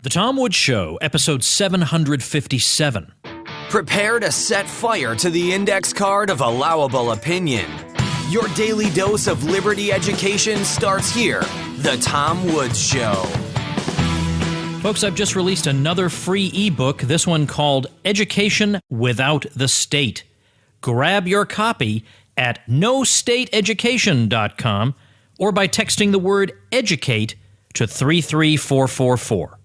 The Tom Woods Show, episode 757. Prepare to set fire to the index card of allowable opinion. Your daily dose of liberty education starts here. The Tom Woods Show. Folks, I've just released another free ebook, this one called Education Without the State. Grab your copy at nostateeducation.com or by texting the word EDUCATE to 33444.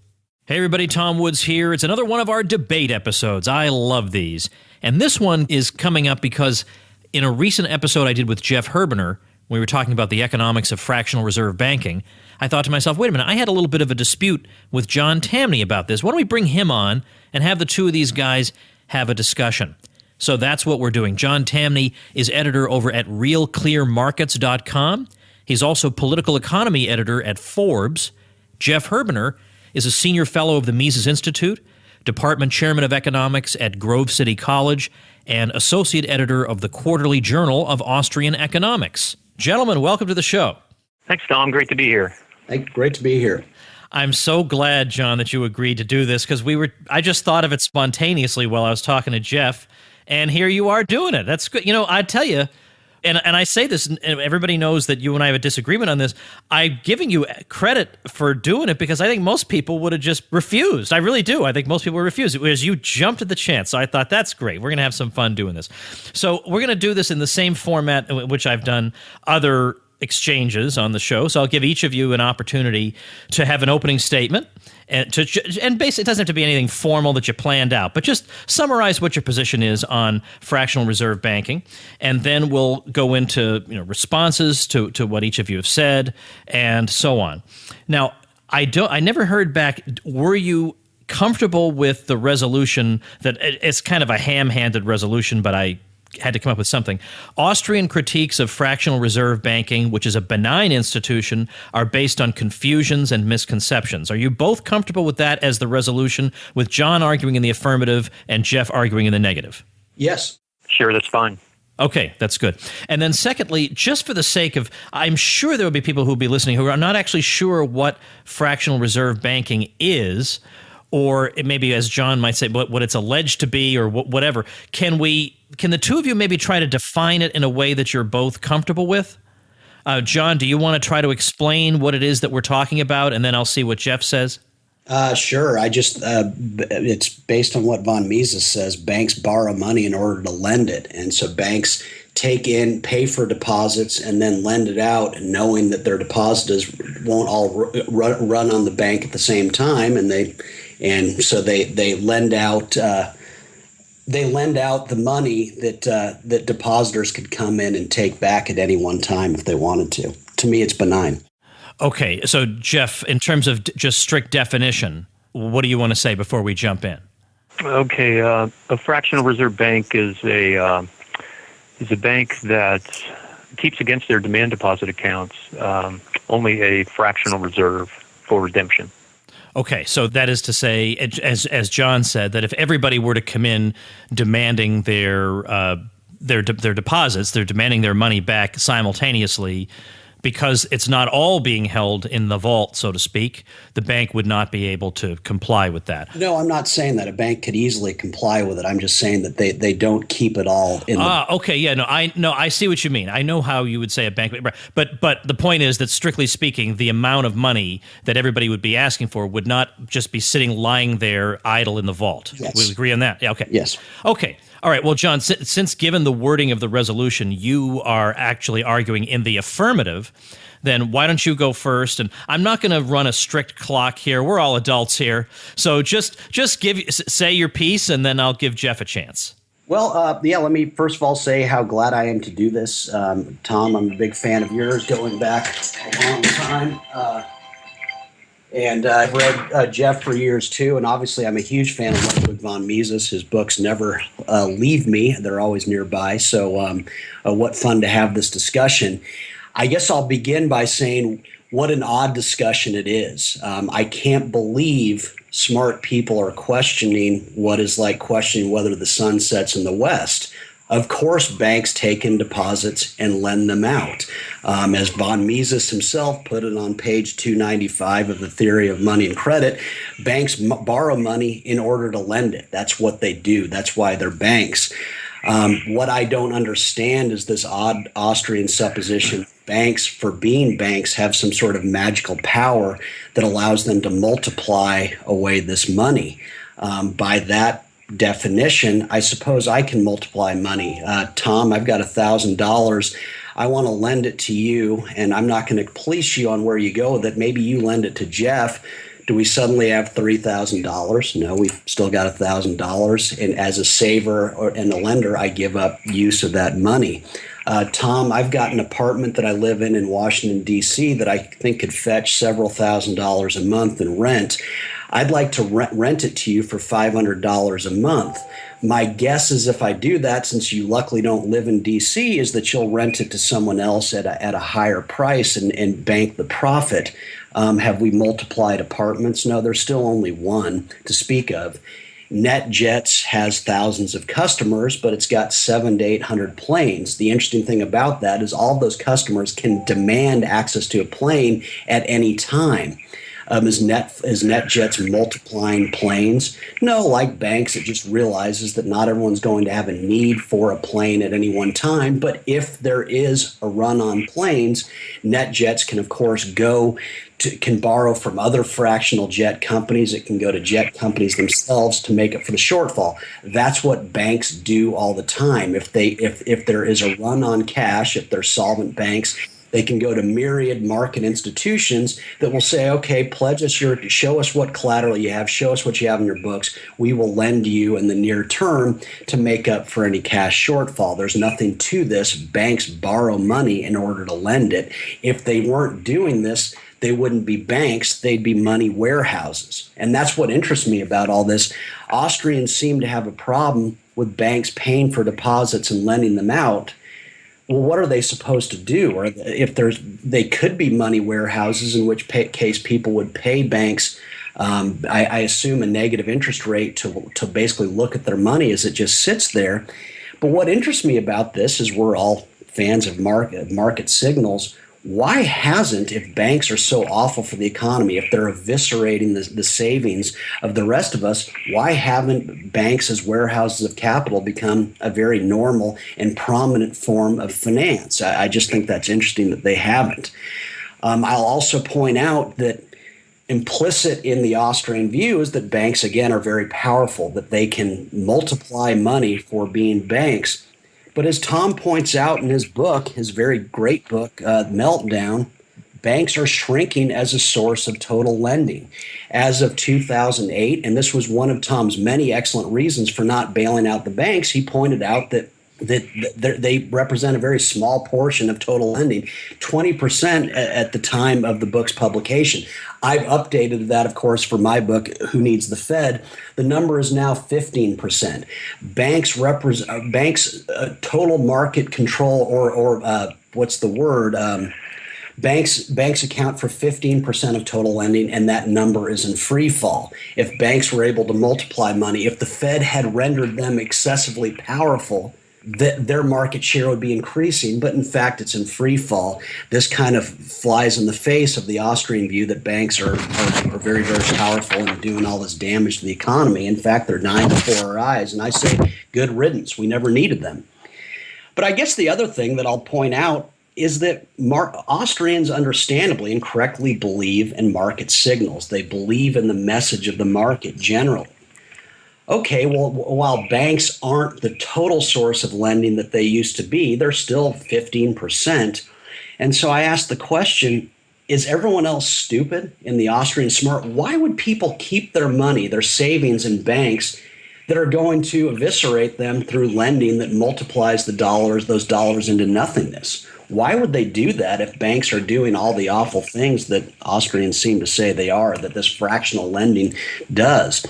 Hey everybody, Tom Woods here. It's another one of our debate episodes. I love these. And this one is coming up because in a recent episode I did with Jeff Herbener, when we were talking about the economics of fractional reserve banking, I thought to myself, wait a minute, I had a little bit of a dispute with John Tamny about this. Why don't we bring him on and have the two of these guys have a discussion? So that's what we're doing. John Tamny is editor over at realclearmarkets.com. He's also political economy editor at Forbes. Jeff Herbener is a senior fellow of the Mises Institute, department chairman of economics at Grove City College, and associate editor of the Quarterly Journal of Austrian Economics. Gentlemen, welcome to the show. Thanks, Tom. Great to be here. Great to be here. I'm so glad, John, that you agreed to do this because I just thought of it spontaneously while I was talking to Jeff, and here you are doing it. That's good. You know, I tell you, and I say this, and everybody knows that you and I have a disagreement on this. I'm giving you credit for doing it because I think most people would have just refused. I really do. I think most people would refuse. Whereas you jumped at the chance. So I thought, that's great. We're going to have some fun doing this. So we're going to do this in the same format in which I've done other exchanges on the show. So I'll give each of you an opportunity to have an opening statement. And basically, it doesn't have to be anything formal that you planned out, but just summarize what your position is on fractional reserve banking, and then we'll go into responses to what each of you have said, and so on. Now, I never heard back. Were you comfortable with the resolution that it's kind of a ham-handed resolution, but I had to come up with something. Austrian critiques of fractional reserve banking, which is a benign institution, are based on confusions and misconceptions. Are you both comfortable with that as the resolution, with John arguing in the affirmative and Jeff arguing in the negative? Yes. Sure, that's fine. Okay, that's good. And then secondly, just for the sake of, I'm sure there will be people who will be listening who are not actually sure what fractional reserve banking is, or it maybe, as John might say, what it's alleged to be, or whatever. Can the two of you maybe try to define it in a way that you're both comfortable with? John, do you want to try to explain what it is that we're talking about, and then I'll see what Jeff says? Sure. It's based on what von Mises says. Banks borrow money in order to lend it. And so banks pay for deposits, and then lend it out, knowing that their depositors won't all run on the bank at the same time. So they lend out the money that depositors could come in and take back at any one time if they wanted to. To me, it's benign. Okay, so Jeff, in terms of just strict definition, what do you want to say before we jump in? Okay, a fractional reserve bank is a bank that keeps against their demand deposit accounts only a fractional reserve for redemption. Okay, so that is to say, as John said, that if everybody were to come in demanding their deposits, they're demanding their money back simultaneously, because it's not all being held in the vault, so to speak, the bank would not be able to comply with that. No, I'm not saying that a bank could easily comply with it. I'm just saying that they don't keep it all in okay, yeah, I see what you mean. I know how you would say a bank, but the point is that strictly speaking, the amount of money that everybody would be asking for would not just be lying there idle in the vault. Yes. We agree on that? Yeah, okay. Yes. Okay. All right. Well, John, since given the wording of the resolution, you are actually arguing in the affirmative, then why don't you go first? And I'm not going to run a strict clock here. We're all adults here. So just say your piece, and then I'll give Jeff a chance. Well, let me first of all say how glad I am to do this. Tom, I'm a big fan of yours going back a long time. And I've read Jeff for years, too, and obviously I'm a huge fan of Ludwig von Mises. His books never leave me. They're always nearby, so what fun to have this discussion. I guess I'll begin by saying what an odd discussion it is. I can't believe smart people are questioning what is like questioning whether the sun sets in the west. Of course, banks take in deposits and lend them out. As von Mises himself put it on page 295 of the Theory of Money and Credit, banks borrow money in order to lend it. That's what they do. That's why they're banks. What I don't understand is this odd Austrian supposition banks, for being banks, have some sort of magical power that allows them to multiply away this money. By that definition, I suppose I can multiply money. Tom, I've got $1,000. I want to lend it to you, and I'm not going to police you on where you go with it. Maybe you lend it to Jeff. Do we suddenly have $3,000? No, we've still got $1,000. And as a saver and a lender, I give up use of that money. Tom, I've got an apartment that I live in Washington, D.C. that I think could fetch several $1,000s a month in rent. I'd like to rent it to you for $500 a month. My guess is if I do that, since you luckily don't live in D.C., is that you'll rent it to someone else at a higher price and bank the profit. Have we multiplied apartments? No, there's still only one to speak of. NetJets has thousands of customers, but it's got 700 to 800 planes. The interesting thing about that is all those customers can demand access to a plane at any time. Is NetJets multiplying planes? No, like banks, it just realizes that not everyone's going to have a need for a plane at any one time. But if there is a run on planes, NetJets can, of course, can borrow from other fractional jet companies. It can go to jet companies themselves to make up for the shortfall. That's what banks do all the time. If there is a run on cash, if they're solvent banks, they can go to myriad market institutions that will say, okay, show us what collateral you have, show us what you have in your books. We will lend you in the near term to make up for any cash shortfall. There's nothing to this. Banks borrow money in order to lend it. If they weren't doing this, they wouldn't be banks, they'd be money warehouses. And that's what interests me about all this. Austrians seem to have a problem with banks paying for deposits and lending them out. Well, what are they supposed to do? Or if they could be money warehouses, in which case people would pay banks, I assume, a negative interest rate to basically look at their money as it just sits there. But what interests me about this is we're all fans of market signals. Why hasn't, if banks are so awful for the economy, if they're eviscerating the savings of the rest of us, why haven't banks as warehouses of capital become a very normal and prominent form of finance? I just think that's interesting that they haven't. I'll also point out that implicit in the Austrian view is that banks, again, are very powerful, that they can multiply money for being banks. But as Tom points out in his book, his very great book, Meltdown, banks are shrinking as a source of total lending. As of 2008, and this was one of Tom's many excellent reasons for not bailing out the banks, he pointed out that they represent a very small portion of total lending, 20% at the time of the book's publication. I've updated that, of course, for my book, Who Needs the Fed? The number is now 15%. Banks total market control, or what's the word? Banks account for 15% of total lending, and that number is in free fall. If banks were able to multiply money, if the Fed had rendered them excessively powerful, their market share would be increasing, but in fact, it's in free fall. This kind of flies in the face of the Austrian view that banks are very, very powerful and doing all this damage to the economy. In fact, they're dying before our eyes, and I say, good riddance. We never needed them. But I guess the other thing that I'll point out is that Austrians understandably and correctly believe in market signals. They believe in the message of the market generally. Okay, well, while banks aren't the total source of lending that they used to be, they're still 15%. And so I asked the question, is everyone else stupid in the Austrian smart? Why would people keep their money, their savings in banks that are going to eviscerate them through lending that multiplies those dollars into nothingness? Why would they do that if banks are doing all the awful things that Austrians seem to say they are, that this fractional lending does?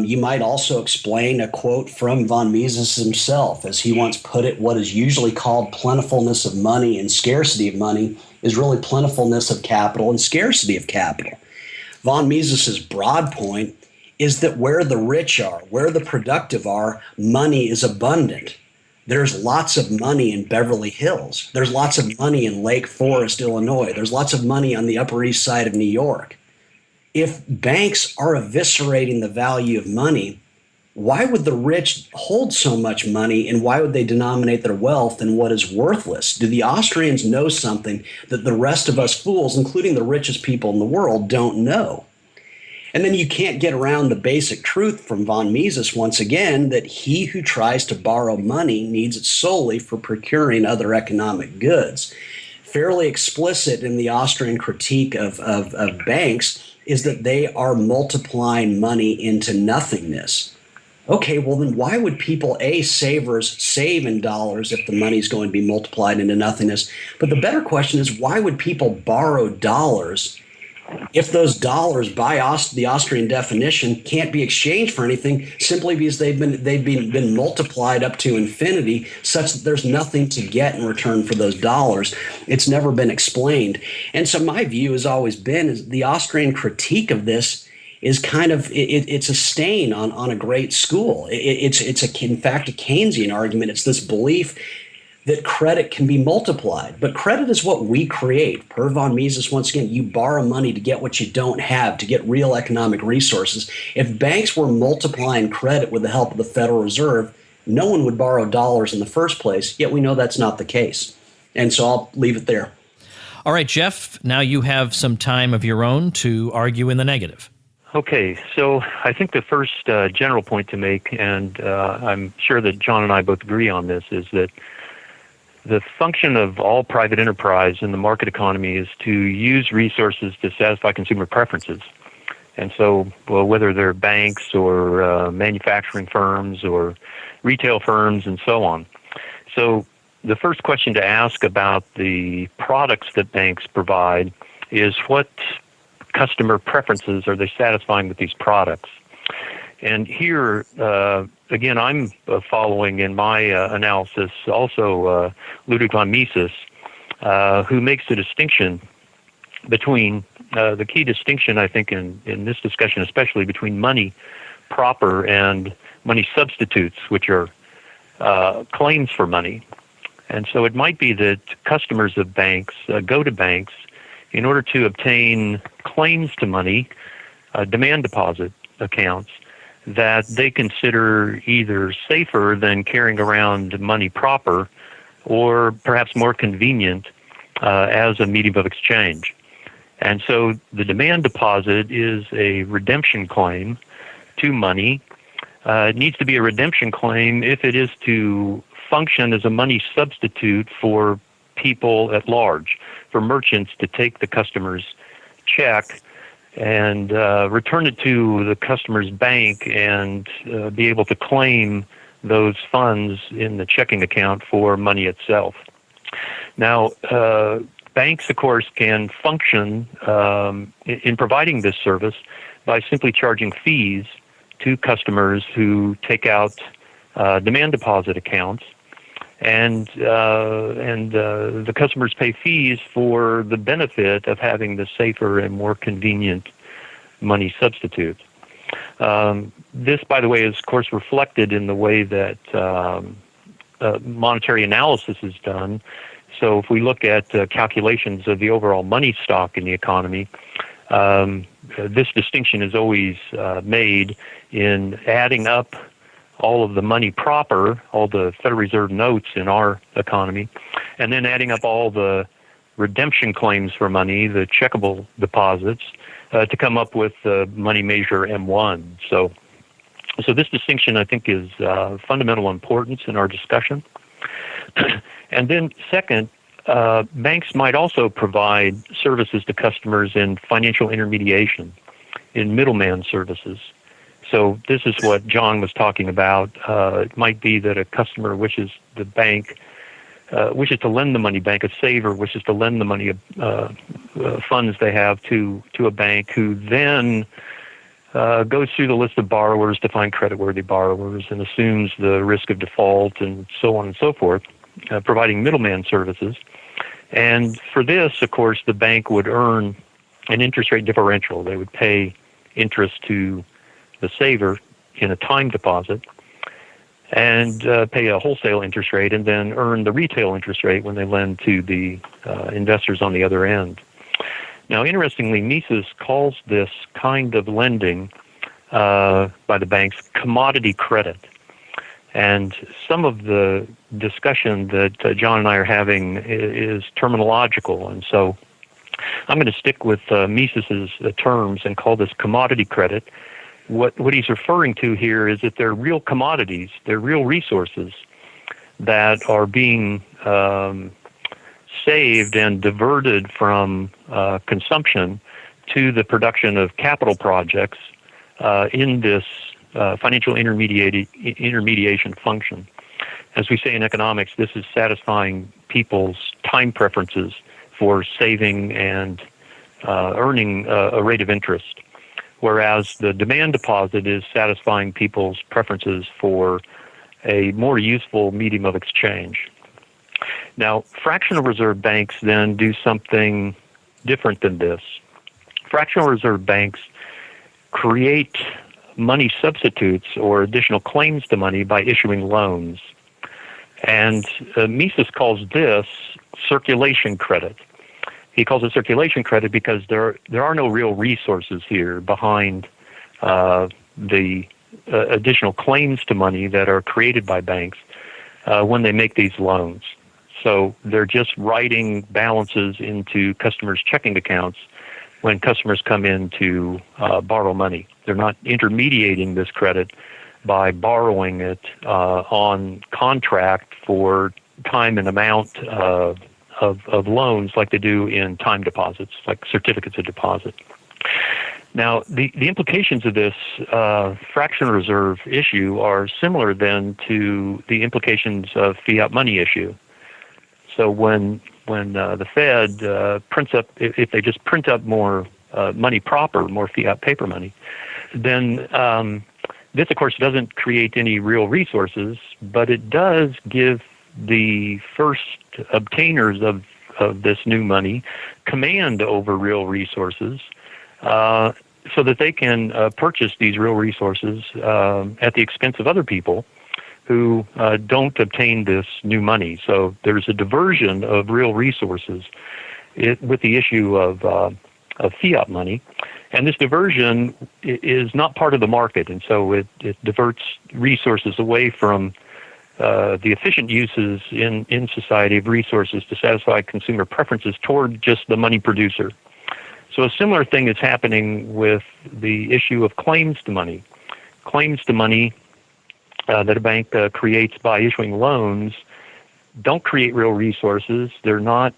You might also explain a quote from von Mises himself, as he once put it: what is usually called plentifulness of money and scarcity of money is really plentifulness of capital and scarcity of capital. Von Mises's broad point is that where the rich are, where the productive are, money is abundant. There's lots of money in Beverly Hills. There's lots of money in Lake Forest, Illinois. There's lots of money on the Upper East Side of New York. If banks are eviscerating the value of money, why would the rich hold so much money, and why would they denominate their wealth in what is worthless? Do the Austrians know something that the rest of us fools, including the richest people in the world, don't know? And then you can't get around the basic truth from von Mises once again, that he who tries to borrow money needs it solely for procuring other economic goods. Fairly explicit in the Austrian critique of banks is that they are multiplying money into nothingness. Okay, well then why would people, savers, save in dollars if the money's going to be multiplied into nothingness? But the better question is, why would people borrow dollars if those dollars, by the Austrian definition, can't be exchanged for anything, simply because they've been multiplied up to infinity, such that there's nothing to get in return for those dollars? It's never been explained. And so my view has always been is the Austrian critique of this is kind of it's a stain on a great school. It's in fact a Keynesian argument. It's this belief that credit can be multiplied. But credit is what we create. Per von Mises, once again, you borrow money to get what you don't have, to get real economic resources. If banks were multiplying credit with the help of the Federal Reserve, no one would borrow dollars in the first place, yet we know that's not the case. And so I'll leave it there. All right, Jeff, now you have some time of your own to argue in the negative. Okay, so I think the first general point to make, and I'm sure that John and I both agree on this, is that the function of all private enterprise in the market economy is to use resources to satisfy consumer preferences. And so, well, whether they're banks or manufacturing firms or retail firms and so on. So the first question to ask about the products that banks provide is, what customer preferences are they satisfying with these products? And here, again, I'm following in my analysis also Ludwig von Mises, who makes a distinction between, the key distinction, I think, in this discussion, especially between money proper and money substitutes, which are claims for money. And so it might be that customers of banks go to banks in order to obtain claims to money, demand deposit accounts, that they consider either safer than carrying around money proper, or perhaps more convenient as a medium of exchange. And so the demand deposit is a redemption claim to money. It needs to be a redemption claim if it is to function as a money substitute for people at large, for merchants to take the customer's check and return it to the customer's bank and be able to claim those funds in the checking account for money itself. Now, banks, of course, can function in providing this service by simply charging fees to customers who take out demand deposit accounts, and the customers pay fees for the benefit of having the safer and more convenient money substitute. This, by the way, is, of course, reflected in the way that monetary analysis is done. So if we look at calculations of the overall money stock in the economy, this distinction is always made in adding up all of the money proper, all the Federal Reserve notes in our economy, and then adding up all the redemption claims for money, the checkable deposits, to come up with the money measure M1. So this distinction, I think, is fundamental importance in our discussion. And then second, banks might also provide services to customers in financial intermediation, in middleman services. So this is what John was talking about. It might be that a customer wishes to lend the money, bank, a saver wishes to lend the money, funds they have to a bank, who then goes through the list of borrowers to find creditworthy borrowers and assumes the risk of default and so on and so forth, providing middleman services. And for this, of course, the bank would earn an interest rate differential. They would pay interest to the saver in a time deposit. and pay a wholesale interest rate and then earn the retail interest rate when they lend to the investors on the other end. Now, interestingly, Mises calls this kind of lending by the banks commodity credit. And some of the discussion that John and I are having is terminological, and so I'm going to stick with Mises's terms and call this commodity credit. What he's referring to here is that they're real commodities, they're real resources that are being saved and diverted from consumption to the production of capital projects in this financial intermediation function. As we say in economics, this is satisfying people's time preferences for saving and earning a rate of interest, whereas the demand deposit is satisfying people's preferences for a more useful medium of exchange. Now, fractional reserve banks then do something different than this. Fractional reserve banks create money substitutes or additional claims to money by issuing loans. And Mises calls this circulation credit. He calls it circulation credit because there are no real resources here behind the additional claims to money that are created by banks when they make these loans. So they're just writing balances into customers' checking accounts when customers come in to borrow money. They're not intermediating this credit by borrowing it on contract for time and amount of loans like they do in time deposits, like certificates of deposit. Now, the implications of this fractional reserve issue are similar then to the implications of fiat money issue. So when the Fed prints up, if they just print up more money proper, more fiat paper money, then this, of course, doesn't create any real resources, but it does give the first obtainers of this new money command over real resources so that they can purchase these real resources at the expense of other people who don't obtain this new money. So there's a diversion of real resources with the issue of fiat money. And this diversion is not part of the market, and so it diverts resources away from the efficient uses in society of resources to satisfy consumer preferences toward just the money producer. So a similar thing is happening with the issue of claims to money. Claims to money that a bank creates by issuing loans don't create real resources. They're not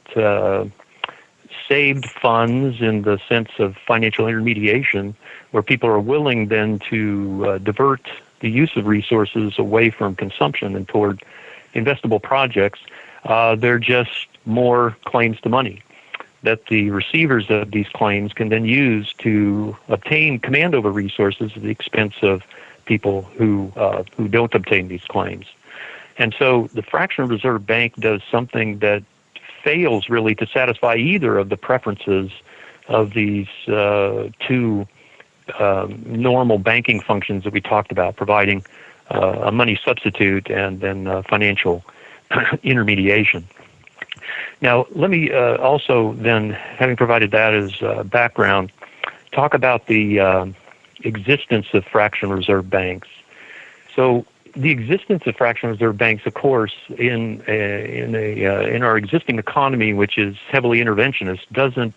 saved funds in the sense of financial intermediation, where people are willing then to divert the use of resources away from consumption and toward investable projects. They're just more claims to money that the receivers of these claims can then use to obtain command over resources at the expense of people who don't obtain these claims. And so the fractional reserve bank does something that fails really to satisfy either of the preferences of these two normal banking functions that we talked about, providing a money substitute and then financial intermediation. Now, let me also then, having provided that as background, talk about the existence of fractional reserve banks. So the existence of fractional reserve banks, of course, in our existing economy, which is heavily interventionist, doesn't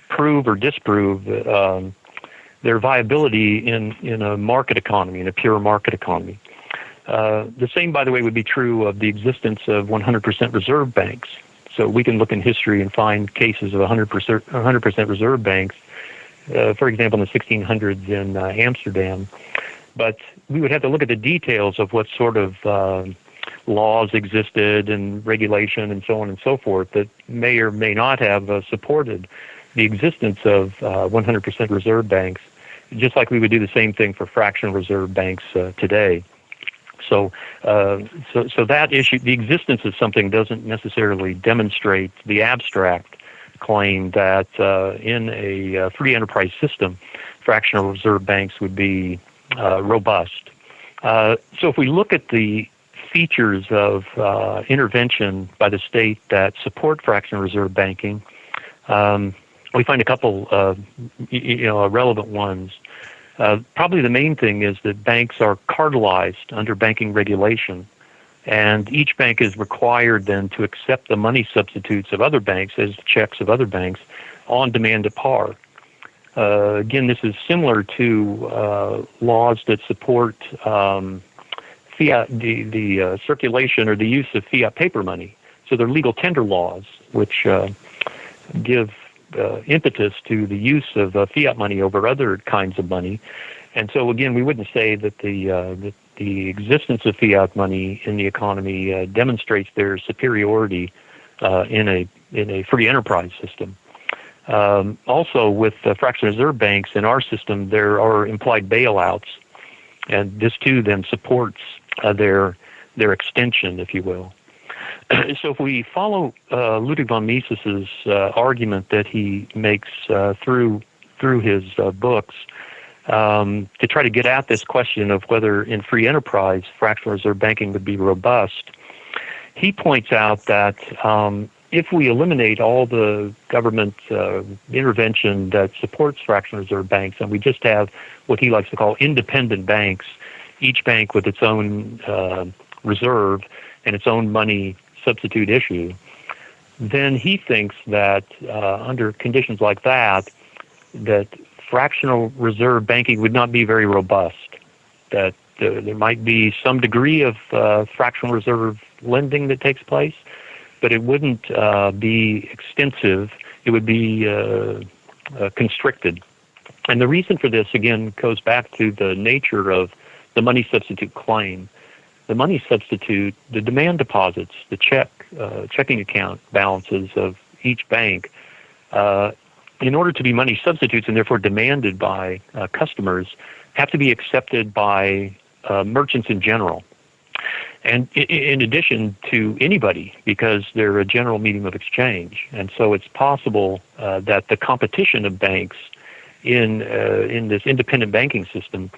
prove or disprove their viability in a market economy, in a pure market economy. The same, by the way, would be true of the existence of 100% reserve banks. So we can look in history and find cases of 100% reserve banks, for example, in the 1600s in Amsterdam. But we would have to look at the details of what sort of laws existed and regulation and so on and so forth that may or may not have supported the existence of 100% reserve banks, just like we would do the same thing for fractional reserve banks today. So that issue, the existence of something, doesn't necessarily demonstrate the abstract claim that in a free enterprise system, fractional reserve banks would be robust. So if we look at the features of intervention by the state that support fractional reserve banking, we find a couple relevant ones. Probably the main thing is that banks are cartelized under banking regulation, and each bank is required then to accept the money substitutes of other banks as checks of other banks on demand at par. Again, this is similar to laws that support fiat, the circulation or the use of fiat paper money. So they're legal tender laws, which give impetus to the use of fiat money over other kinds of money. And so, again, we wouldn't say that the existence of fiat money in the economy demonstrates their superiority in a free enterprise system. Also, with fractional reserve banks in our system, there are implied bailouts, and this too then supports their extension, if you will. So, if we follow Ludwig von Mises's argument that he makes through his books to try to get at this question of whether in free enterprise fractional reserve banking would be robust, he points out that if we eliminate all the government intervention that supports fractional reserve banks and we just have what he likes to call independent banks, each bank with its own reserve and its own money substitute issue, then he thinks that under conditions like that fractional reserve banking would not be very robust, that there might be some degree of fractional reserve lending that takes place, but it wouldn't be extensive. It would be constricted. And the reason for this, again, goes back to the nature of the money substitute claim. The money substitute, the demand deposits, the checking account balances of each bank, in order to be money substitutes and therefore demanded by customers, have to be accepted by merchants in general. And in addition to anybody, because they're a general medium of exchange. And so it's possible that the competition of banks in this independent banking system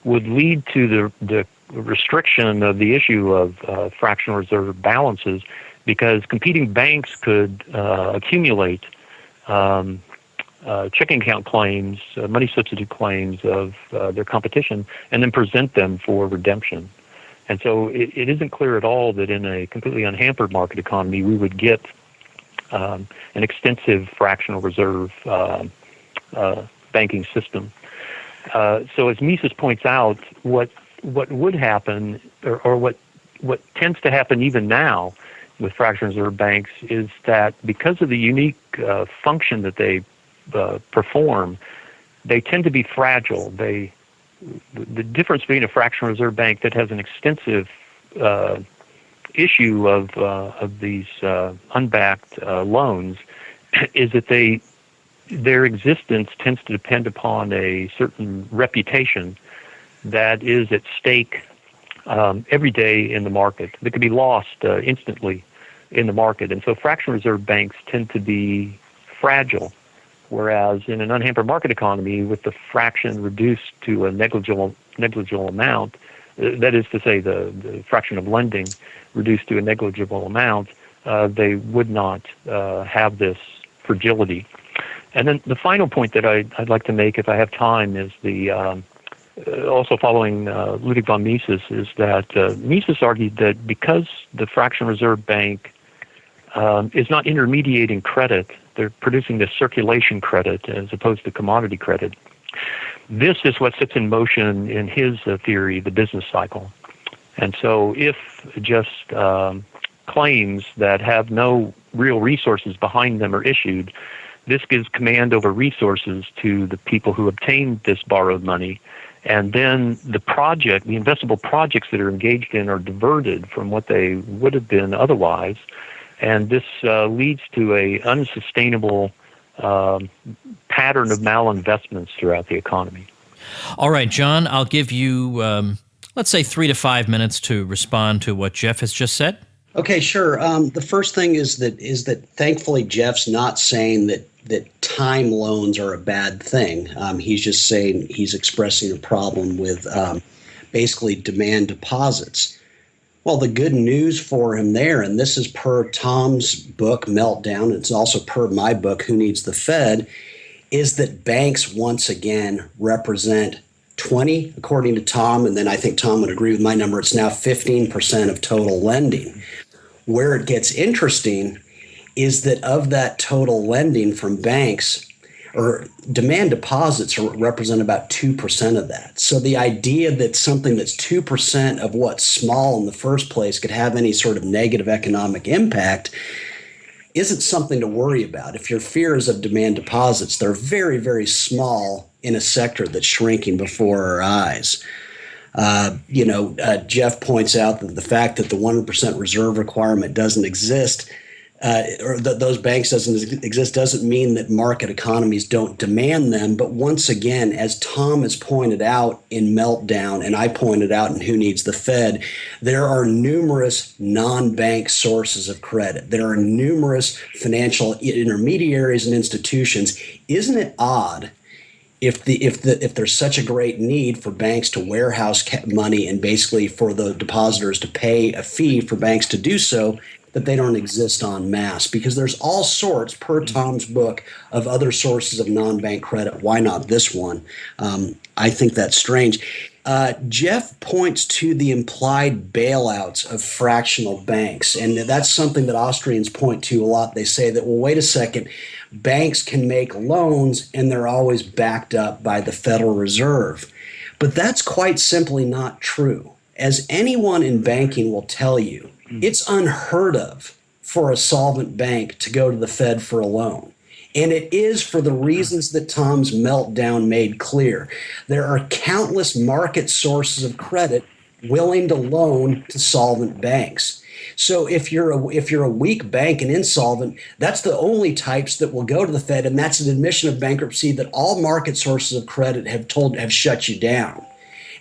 would lead to the restriction of the issue of fractional reserve balances, because competing banks could accumulate checking account claims, money substitute claims of their competition, and then present them for redemption. And so it isn't clear at all that in a completely unhampered market economy we would get an extensive fractional reserve banking system. So as Mises points out, what would happen, or what tends to happen even now with fractional reserve banks, is that because of the unique function that they perform, they tend to be fragile. The difference between a fractional reserve bank that has an extensive issue of these unbacked loans is that their existence tends to depend upon a certain reputation that is at stake every day in the market, that could be lost instantly in the market. And so fractional reserve banks tend to be fragile, whereas in an unhampered market economy, with the fraction reduced to a negligible amount, that is to say the fraction of lending reduced to a negligible amount, they would not have this fragility. And then the final point that I'd like to make, if I have time, is also following Ludwig von Mises, is that Mises argued that because the fractional reserve bank is not intermediating credit, they're producing this circulation credit as opposed to commodity credit. This is what sets in motion, in his theory, the business cycle. And so if just claims that have no real resources behind them are issued, this gives command over resources to the people who obtained this borrowed money, and then the investable projects that are engaged in are diverted from what they would have been otherwise, and this leads to a unsustainable pattern of malinvestments throughout the economy. All right, John, I'll give you, let's say, 3 to 5 minutes to respond to what Jeff has just said. Okay, sure. The first thing is that thankfully Jeff's not saying that time loans are a bad thing. He's just saying, he's expressing a problem with basically demand deposits. Well, the good news for him there, and this is per Tom's book, Meltdown, it's also per my book, Who Needs the Fed, is that banks once again represent 20, according to Tom, and then I think Tom would agree with my number, it's now 15% of total lending. Where it gets interesting is that of that total lending from banks, or demand deposits represent about 2% of that. So the idea that something that's 2% of what's small in the first place could have any sort of negative economic impact isn't something to worry about. If your fear is of demand deposits, they're very, very small in a sector that's shrinking before our eyes. Jeff points out that the fact that the 100% reserve requirement doesn't exist, or those banks doesn't exist, doesn't mean that market economies don't demand them. But once again, as Tom has pointed out in Meltdown, and I pointed out in Who Needs the Fed, there are numerous non-bank sources of credit. There are numerous financial intermediaries and institutions. Isn't it odd if there's such a great need for banks to warehouse money and basically for the depositors to pay a fee for banks to do so, that they don't exist en masse? Because there's all sorts, per Tom's book, of other sources of non-bank credit. Why not this one? I think that's strange. Jeff points to the implied bailouts of fractional banks, and that's something that Austrians point to a lot. They say that, well, wait a second, banks can make loans and they're always backed up by the Federal Reserve. But that's quite simply not true. As anyone in banking will tell you, it's unheard of for a solvent bank to go to the Fed for a loan. And it is for the reasons that Tom's Meltdown made clear. There are countless market sources of credit willing to loan to solvent banks. So if you're a weak bank and insolvent, that's the only types that will go to the Fed, and that's an admission of bankruptcy that all market sources of credit have shut you down.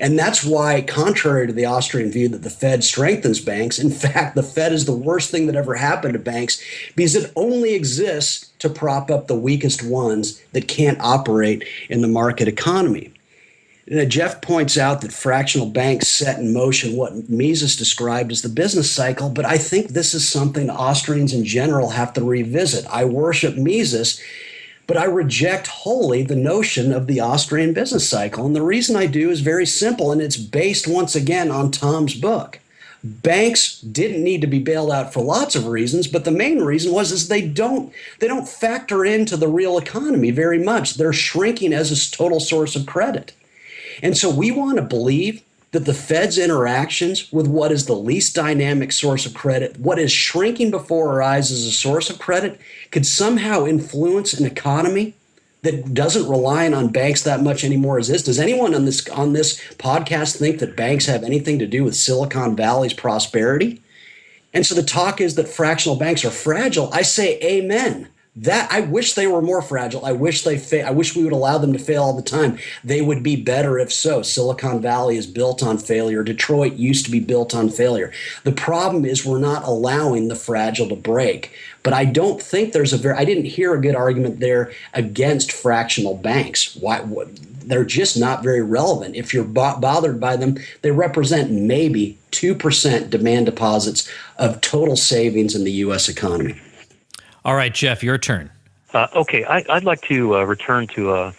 And that's why, contrary to the Austrian view that the Fed strengthens banks, in fact, the Fed is the worst thing that ever happened to banks because it only exists to prop up the weakest ones that can't operate in the market economy. Jeff points out that fractional banks set in motion what Mises described as the business cycle, but I think this is something Austrians in general have to revisit. I worship Mises, but I reject wholly the notion of the Austrian business cycle. And the reason I do is very simple, and it's based once again on Tom's book. Banks didn't need to be bailed out for lots of reasons, but the main reason is they don't factor into the real economy very much. They're shrinking as a total source of credit. And so we want to believe that the Fed's interactions with what is the least dynamic source of credit, what is shrinking before our eyes as a source of credit, could somehow influence an economy that doesn't rely on banks that much anymore as is. Does anyone on this podcast think that banks have anything to do with Silicon Valley's prosperity? And so the talk is that fractional banks are fragile. I say amen. That I wish they were more fragile. I wish I wish we would allow them to fail all the time. They would be better if so. Silicon Valley is built on failure. Detroit used to be built on failure. The problem is we're not allowing the fragile to break. But I don't think I didn't hear a good argument there against fractional banks. Why? They're just not very relevant. If you're bothered by them, they represent maybe 2% demand deposits of total savings in the U.S. economy. All right, Jeff, your turn. Okay, I'd like to return to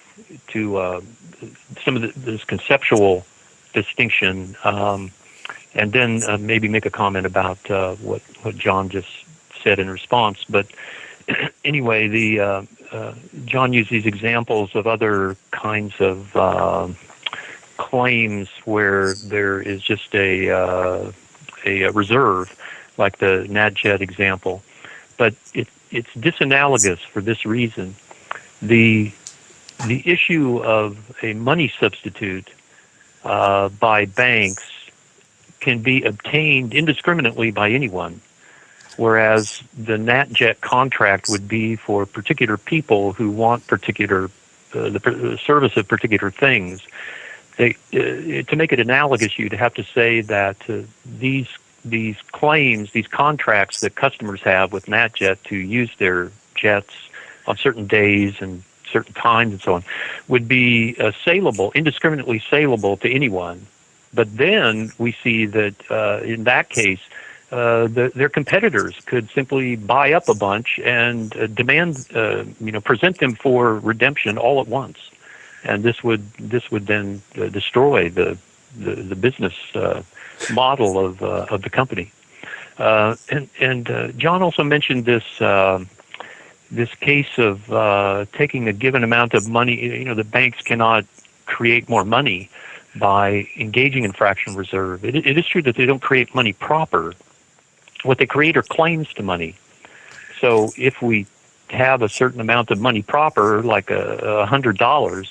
some of this conceptual distinction, and then maybe make a comment about what John just said in response. But anyway, John used these examples of other kinds of claims where there is just a reserve, like the NADJET example, but it's disanalogous for this reason. The issue of a money substitute by banks can be obtained indiscriminately by anyone, whereas the NADJET contract would be for particular people who want particular the service of particular things. To make it analogous, you'd have to say that these claims, these contracts that customers have with NADJET to use their jets on certain days and certain times and so on, would be saleable, indiscriminately saleable to anyone But then we see that in that case, their competitors could simply buy up a bunch and demand, present them for redemption all at once, and this would then destroy the business model of the company. And John also mentioned this case of taking a given amount of money. The banks cannot create more money by engaging in fractional reserve. It is true that they don't create money proper. What they create are claims to money. So if we have a certain amount of money proper, like $100,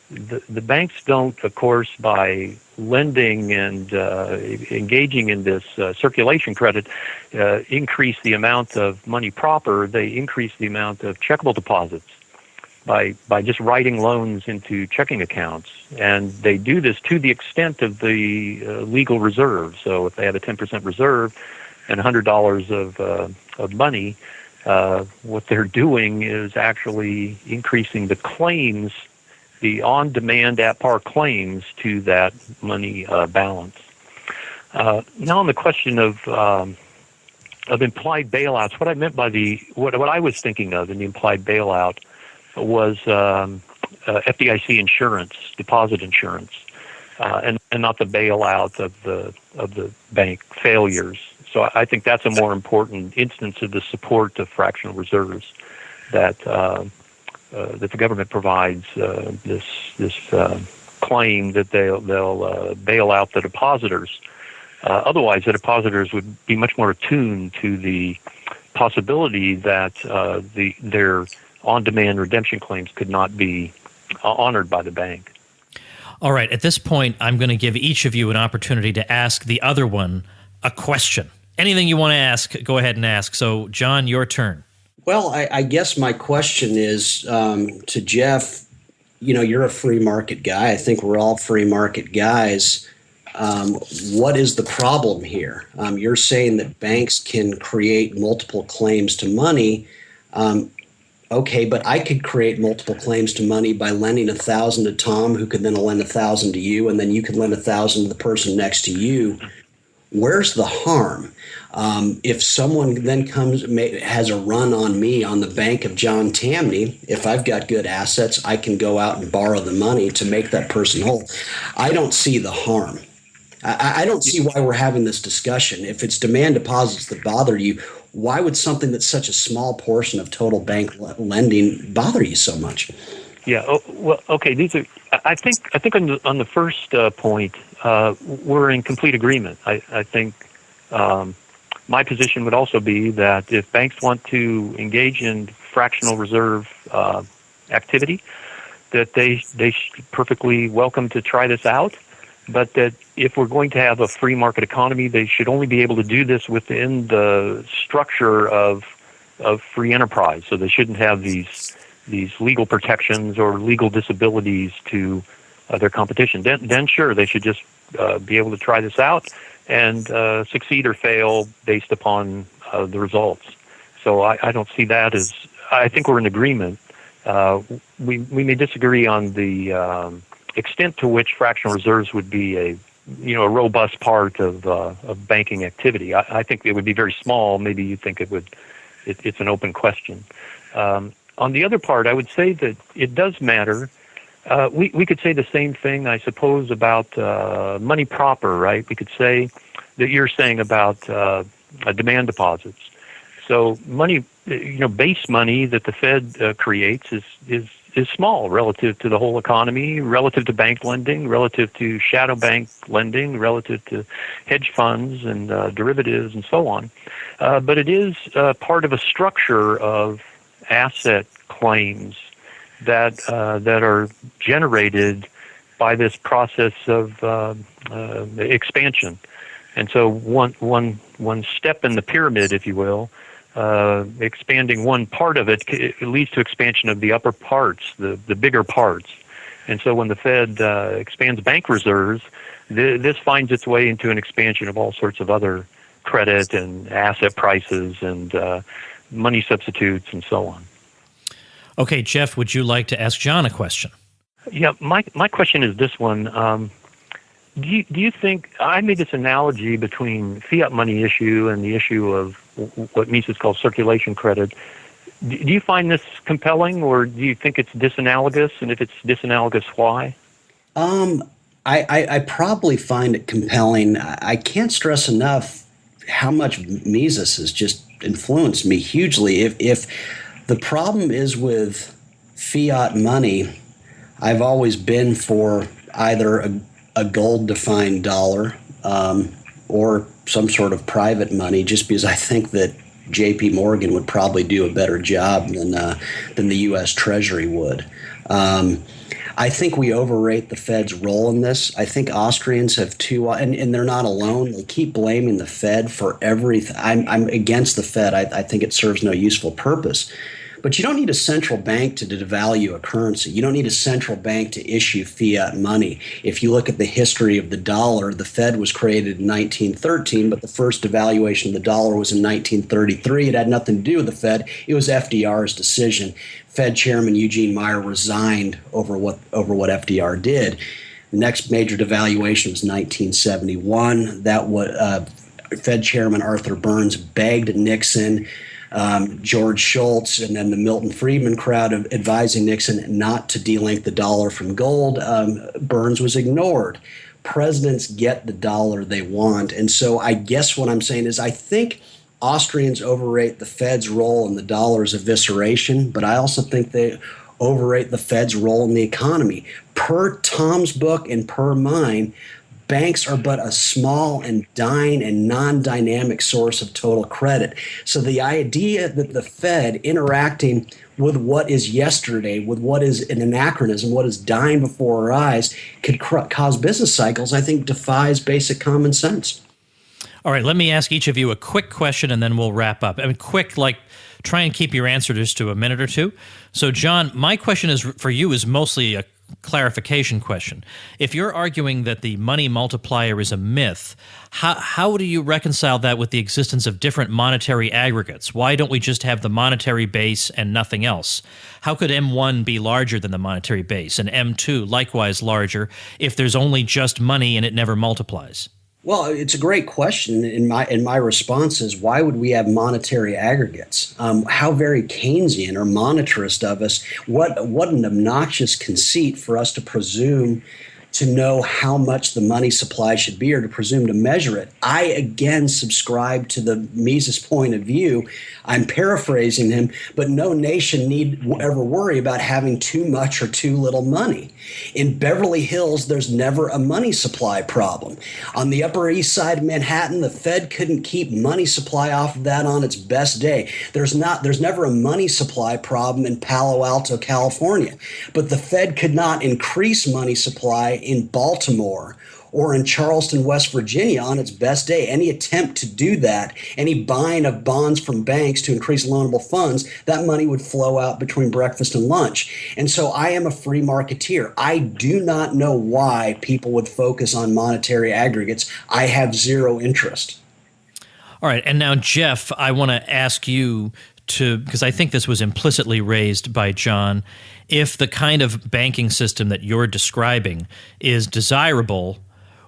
the banks don't, of course, by lending and engaging in this circulation credit, increase the amount of money proper. They increase the amount of checkable deposits by just writing loans into checking accounts. And they do this to the extent of the legal reserve. So if they have a 10% reserve and $100 of money, what they're doing is actually increasing the claims, the on-demand at-par claims to that money balance. Now on the question of implied bailouts, what I meant by what I was thinking of in the implied bailout was FDIC insurance, deposit insurance, and not the bailout of the bank failures. So I think that's a more important instance of the support of fractional reserves that the government provides this claim that they'll bail out the depositors. Otherwise, the depositors would be much more attuned to the possibility that their on-demand redemption claims could not be honored by the bank. All right. At this point, I'm going to give each of you an opportunity to ask the other one a question. Anything you want to ask, go ahead and ask. So, John, your turn. Well, I guess my question is to Jeff. You're a free market guy. I think we're all free market guys. What is the problem here? You're saying that banks can create multiple claims to money. Okay, but I could create multiple claims to money by lending 1,000 to Tom, who could then lend 1,000 to you, and then you could lend 1,000 to the person next to you. Where's the harm? If someone then has a run on me on the bank of John Tamney, if I've got good assets, I can go out and borrow the money to make that person whole. I don't see the harm. I don't see why we're having this discussion. If it's demand deposits that bother you, why would something that's such a small portion of total bank lending bother you so much? Yeah. Oh, well, okay. These are. I think on the first point, we're in complete agreement. I think my position would also be that if banks want to engage in fractional reserve activity, that they should perfectly welcome to try this out. But that if we're going to have a free market economy, they should only be able to do this within the structure of free enterprise. So they shouldn't have these legal protections or legal disabilities to their competition. Then sure, they should just be able to try this out and succeed or fail based upon the results. So I don't see that as. I think we're in agreement. We may disagree on the extent to which fractional reserves would be a robust part of banking activity. I think it would be very small. Maybe you think it's an open question. On the other part, I would say that it does matter. We could say the same thing, I suppose, about money proper, right? We could say that you're saying about demand deposits. So money, base money that the Fed creates is small relative to the whole economy, relative to bank lending, relative to shadow bank lending, relative to hedge funds and derivatives and so on. But it is part of a structure of asset claims that are generated by this process of expansion. And so one step in the pyramid, if you will, expanding one part of it leads to expansion of the upper parts, the bigger parts. And so when the Fed expands bank reserves, this finds its way into an expansion of all sorts of other credit and asset prices and money substitutes and so on. Okay, Jeff, would you like to ask John a question? Yeah, my question is this one. Do you think I made this analogy between fiat money issue and the issue of what Mises calls circulation credit? Do you find this compelling, or do you think it's disanalogous? And if it's disanalogous, why? Um, I probably find it compelling. I can't stress enough how much Mises has just influenced me hugely. If the problem is with fiat money, I've always been for either a gold defined dollar or some sort of private money, just because I think that J.P. Morgan would probably do a better job than the U.S. Treasury would. I think we overrate the Fed's role in this. I think Austrians have too, and they're not alone. They keep blaming the Fed for everything. I'm against the Fed. I think it serves no useful purpose. But you don't need a central bank to devalue a currency. You don't need a central bank to issue fiat money. If you look at the history of the dollar, the Fed was created in 1913, but the first devaluation of the dollar was in 1933. It had nothing to do with the Fed. It was FDR's decision. Fed Chairman Eugene Meyer resigned over what FDR did. The next major devaluation was 1971. Fed Chairman Arthur Burns begged Nixon, George Shultz, and then the Milton Friedman crowd of advising Nixon not to delink the dollar from gold. Burns was ignored. Presidents get the dollar they want. And so I guess what I'm saying is I think Austrians overrate the Fed's role in the dollar's evisceration, but I also think they overrate the Fed's role in the economy. Per Tom's book and per mine, banks are but a small and dying and non-dynamic source of total credit. So the idea that the Fed interacting with what is yesterday, with what is an anachronism, what is dying before our eyes, could cause business cycles, I think defies basic common sense. All right, let me ask each of you a quick question and then we'll wrap up. I mean, quick, like try and keep your answer just to a minute or two. So, John, my question is for you is mostly a clarification question. If you're arguing that the money multiplier is a myth, how do you reconcile that with the existence of different monetary aggregates? Why don't we just have the monetary base and nothing else? How could M1 be larger than the monetary base and M2 likewise larger if there's only just money and it never multiplies? Well, it's a great question. In my response is, why would we have monetary aggregates? How very Keynesian or monetarist of us. What an obnoxious conceit for us to presume to know how much the money supply should be or to presume to measure it. I, again, subscribe to the Mises point of view. I'm paraphrasing him, but no nation need ever worry about having too much or too little money. In Beverly Hills, there's never a money supply problem. On the Upper East Side of Manhattan, the Fed couldn't keep money supply off of that on its best day. There's never a money supply problem in Palo Alto, California. But the Fed could not increase money supply in Baltimore or in Charleston, West Virginia on its best day. Any attempt to do that, any buying of bonds from banks to increase loanable funds, that money would flow out between breakfast and lunch. And so I am a free marketeer. I do not know why people would focus on monetary aggregates. I have zero interest. All right. And now, Jeff, I want to ask you because I think this was implicitly raised by John, if the kind of banking system that you're describing is desirable,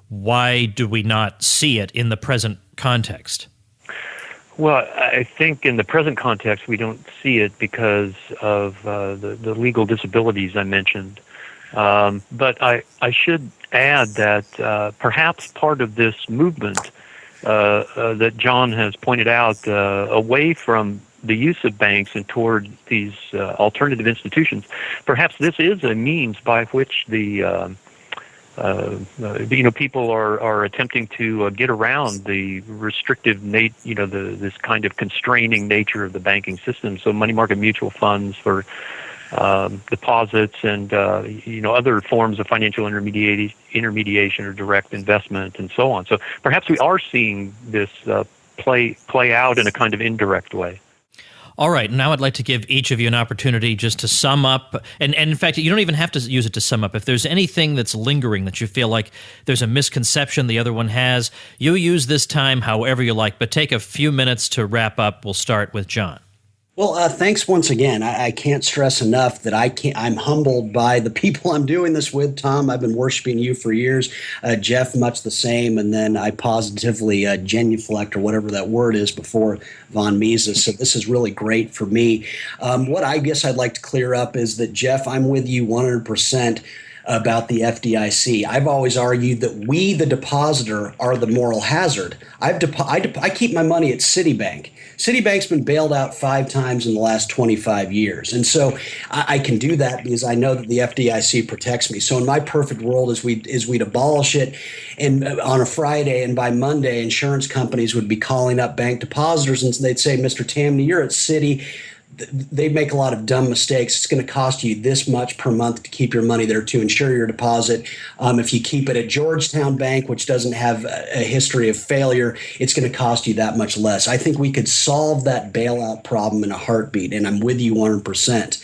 why do we not see it in the present context? Well, I think in the present context, we don't see it because of the legal disabilities I mentioned. But I should add that perhaps part of this movement that John has pointed out away from the use of banks and toward these alternative institutions, perhaps this is a means by which the people are attempting to get around the restrictive this kind of constraining nature of the banking system. So money market mutual funds for deposits and other forms of financial intermediation or direct investment and so on. So perhaps we are seeing this play out in a kind of indirect way. All right, now I'd like to give each of you an opportunity just to sum up. And in fact, you don't even have to use it to sum up. If there's anything that's lingering that you feel like there's a misconception the other one has, you use this time however you like, but take a few minutes to wrap up. We'll start with John. Well, thanks once again. I can't stress enough that I'm humbled by the people I'm doing this with. Tom, I've been worshiping you for years. Jeff, much the same. And then I positively genuflect or whatever that word is before Von Mises. So this is really great for me. What I guess I'd like to clear up is that, Jeff, I'm with you 100% about the FDIC. I've always argued that we, the depositor, are the moral hazard. I keep my money at Citibank. Citibank's been bailed out 5 times in the last 25 years. And so I can do that because I know that the FDIC protects me. So in my perfect world, we'd abolish it and on a Friday, and by Monday, insurance companies would be calling up bank depositors and they'd say, Mr. Tamney, you're at Citi. They make a lot of dumb mistakes. It's going to cost you this much per month to keep your money there to insure your deposit. If you keep it at Georgetown Bank, which doesn't have a history of failure, it's going to cost you that much less. I think we could solve that bailout problem in a heartbeat, and I'm with you 100%.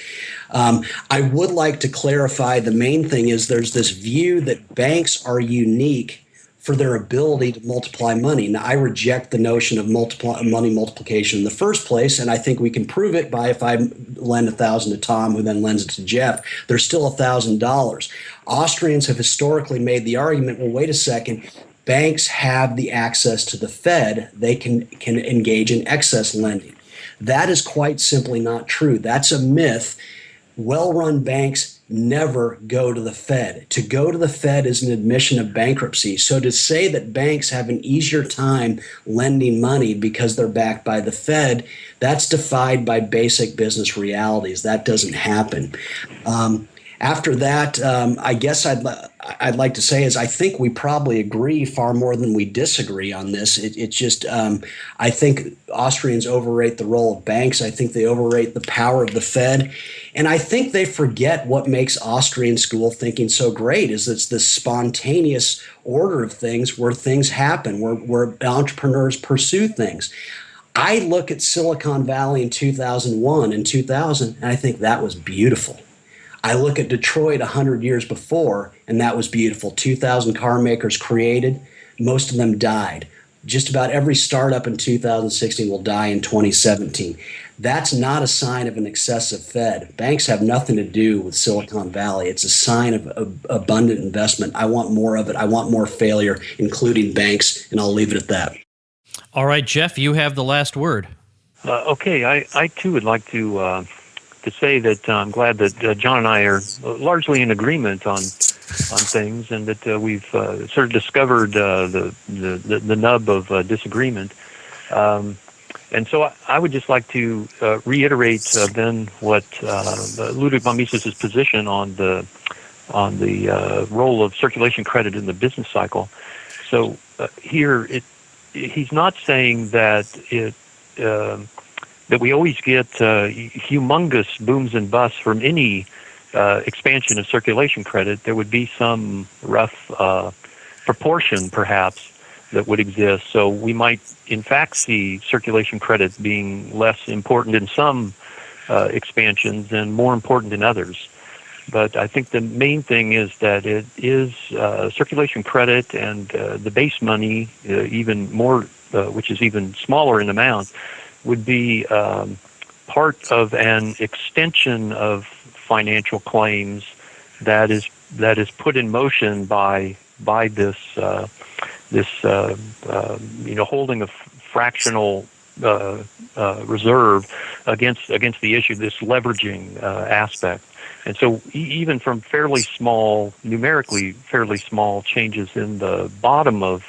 I would like to clarify the main thing is there's this view that banks are unique for their ability to multiply money. Now, I reject the notion of money multiplication in the first place, and I think we can prove it by if I lend $1,000 to Tom, who then lends it to Jeff, there's still $1,000. Austrians have historically made the argument, well, wait a second, banks have the access to the Fed, they can engage in excess lending. That is quite simply not true. That's a myth. Well-run banks never go to the Fed. To go to the Fed is an admission of bankruptcy. So to say that banks have an easier time lending money because they're backed by the Fed, that's defied by basic business realities. That doesn't happen. After that, I guess I'd like to say is I think we probably agree far more than we disagree on this. It's just I think Austrians overrate the role of banks. I think they overrate the power of the Fed. And I think they forget what makes Austrian school thinking so great is it's this spontaneous order of things where things happen, where entrepreneurs pursue things. I look at Silicon Valley in 2001 and 2000, and I think that was beautiful. I look at Detroit 100 years before, and that was beautiful. 2,000 car makers created. Most of them died. Just about every startup in 2016 will die in 2017. That's not a sign of an excessive Fed. Banks have nothing to do with Silicon Valley. It's a sign of abundant investment. I want more of it. I want more failure, including banks, and I'll leave it at that. All right, Jeff, you have the last word. Okay, I too would like to say that I'm glad that John and I are largely in agreement on things, and that we've sort of discovered the nub of disagreement. And so I would just like to reiterate then what Ludwig von Mises's position on the role of circulation credit in the business cycle. So here he's not saying that that we always get humongous booms and busts from any expansion of circulation credit. There would be some rough proportion, perhaps, that would exist. So we might, in fact, see circulation credit being less important in some expansions and more important in others. But I think the main thing is that it is circulation credit and the base money, even more, which is even smaller in amount, would be part of an extension of financial claims that is put in motion by this holding a fractional reserve against the issue, this leveraging aspect. And so even from numerically fairly small changes in the bottom of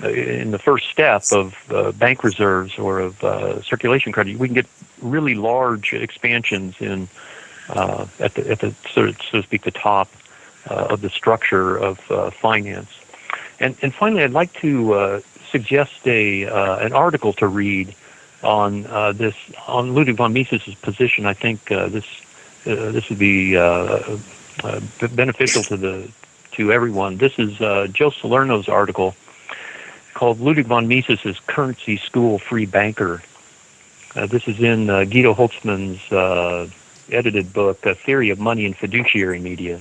in the first step of bank reserves or of circulation credit, we can get really large expansions in at the so to speak the top of the structure of finance. And finally, I'd like to suggest an article to read on Ludwig von Mises's position. I think this would be beneficial to everyone. This is Joe Salerno's article called Ludwig von Mises's Currency School Free Banker. This is in Guido Holtzman's edited book, A Theory of Money and Fiduciary Media.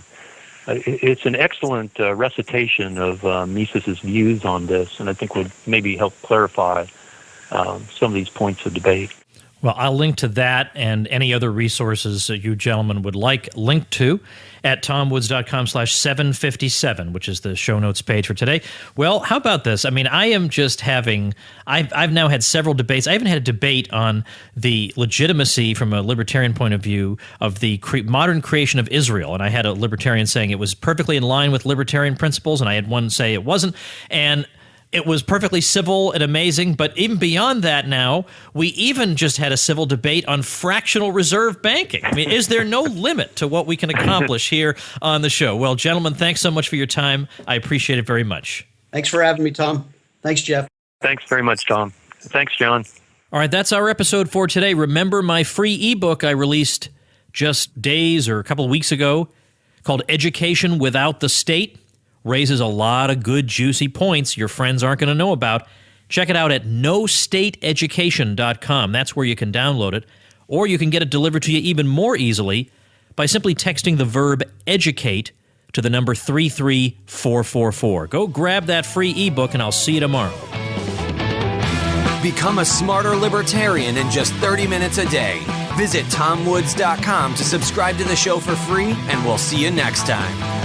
It's an excellent recitation of Mises's views on this, and I think would maybe help clarify some of these points of debate. Well, I'll link to that and any other resources that you gentlemen would like linked to at tomwoods.com/757, which is the show notes page for today. Well, how about this? I mean, I am just I've now had several debates. I even had a debate on the legitimacy from a libertarian point of view of the modern creation of Israel. And I had a libertarian saying it was perfectly in line with libertarian principles, and I had one say it wasn't. And it was perfectly civil and amazing, but even beyond that now, we even just had a civil debate on fractional reserve banking. I mean, is there no limit to what we can accomplish here on the show? Well, gentlemen, thanks so much for your time. I appreciate it very much. Thanks for having me, Tom. Thanks, Jeff. Thanks very much, Tom. Thanks, John. All right, that's our episode for today. Remember my free ebook I released just days or a couple of weeks ago called Education Without the State. Raises a lot of good, juicy points your friends aren't going to know about. Check it out at nostateeducation.com. That's where you can download it. Or you can get it delivered to you even more easily by simply texting the verb educate to the number 33444. Go grab that free ebook, and I'll see you tomorrow. Become a smarter libertarian in just 30 minutes a day. Visit tomwoods.com to subscribe to the show for free, and we'll see you next time.